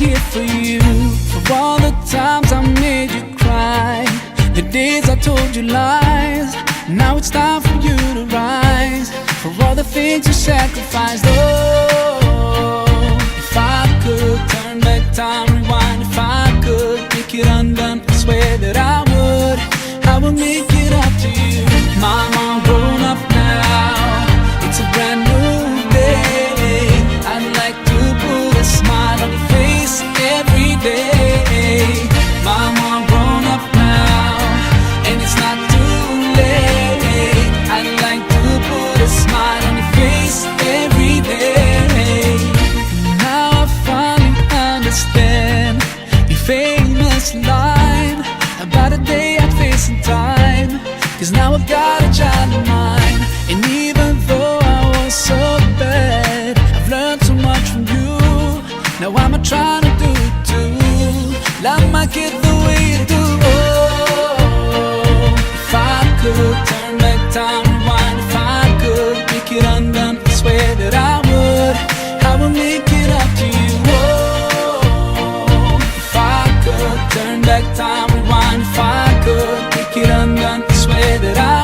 here for you, for all the times I made you cry, the days I told you lies. Now it's time for you to rise, for all the things you sacrificed. Oh, if I could turn back time, rewind. If I could make it undone, I swear that I would make it up to you. Mama, I'm grown up now, it's a brand new day. I'd like to put a smile on your face every day. Mama, I'm grown up now, and it's not too late. I'd like to put a smile on your face every day. Now I finally understand your famous line about a day I'd face in time, 'cause now I've got a child of mine. And even though I was so bad, I've learned so much from you. Now I'm trying to do it too. Love my kid the way you do. Oh, if I could turn back time, rewind. If I could make it undone, I swear that I would make it up to you. Oh, if I could turn back time, rewind. If I could make it undone, I swear that I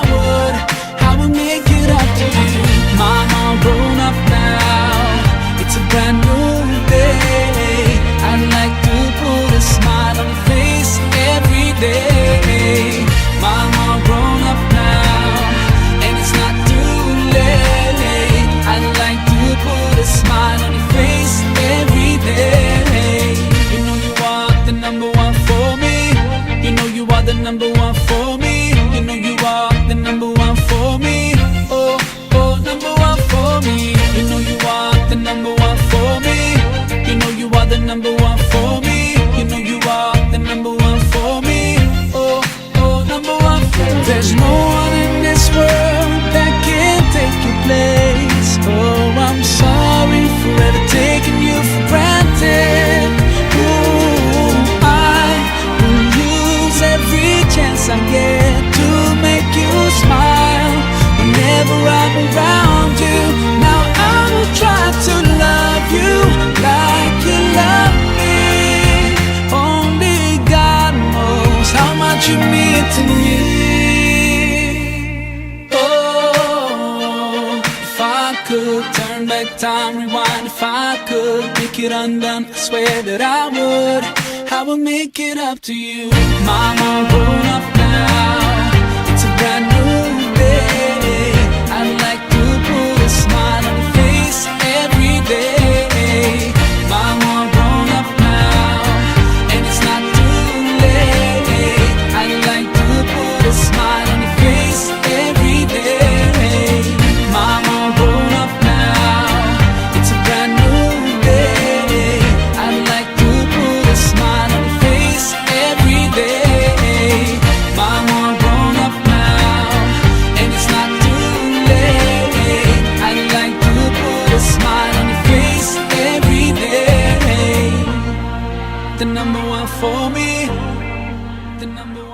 would make it up to you. Mama, I'm grown up now, it's a brand new day. I'd like to put a smile on your face every day. Mama, I'm grown up now, and it's not too late. I'd like to put a smile on your face every day. You know you are the number one for me. You know you are the number one for me. You know you are the number one for me. Oh, oh, number one for me. You know you are the number one for me. You know you are the number one for me. You know you are the number one for me. Oh, oh, number one for me. There's no one in this world that can take your place. Oh, I'm sorry for ever taking you for granted. Ooh, I will use every chance I get to make you smile whenever I'm around you. Now I will try to love you like you love me. Only God knows how much you mean to me. Oh, if I could turn back time, rewind. If I could make it undone, I swear that I would make it up to you. Mama, I'm grown up now, it's a brand new day. I'd like to put a smile on your face every day. Mama, I'm grown up now, and it's not too late. I'd like to put a smile on your face every day. Mama, I'm grown up now, it's a brand new day. I'd like to put a smile on your face every day. Mama, I'm grown up now, and it's not too late. I'd like to put a smile on your face every day. The number one for me, the number one.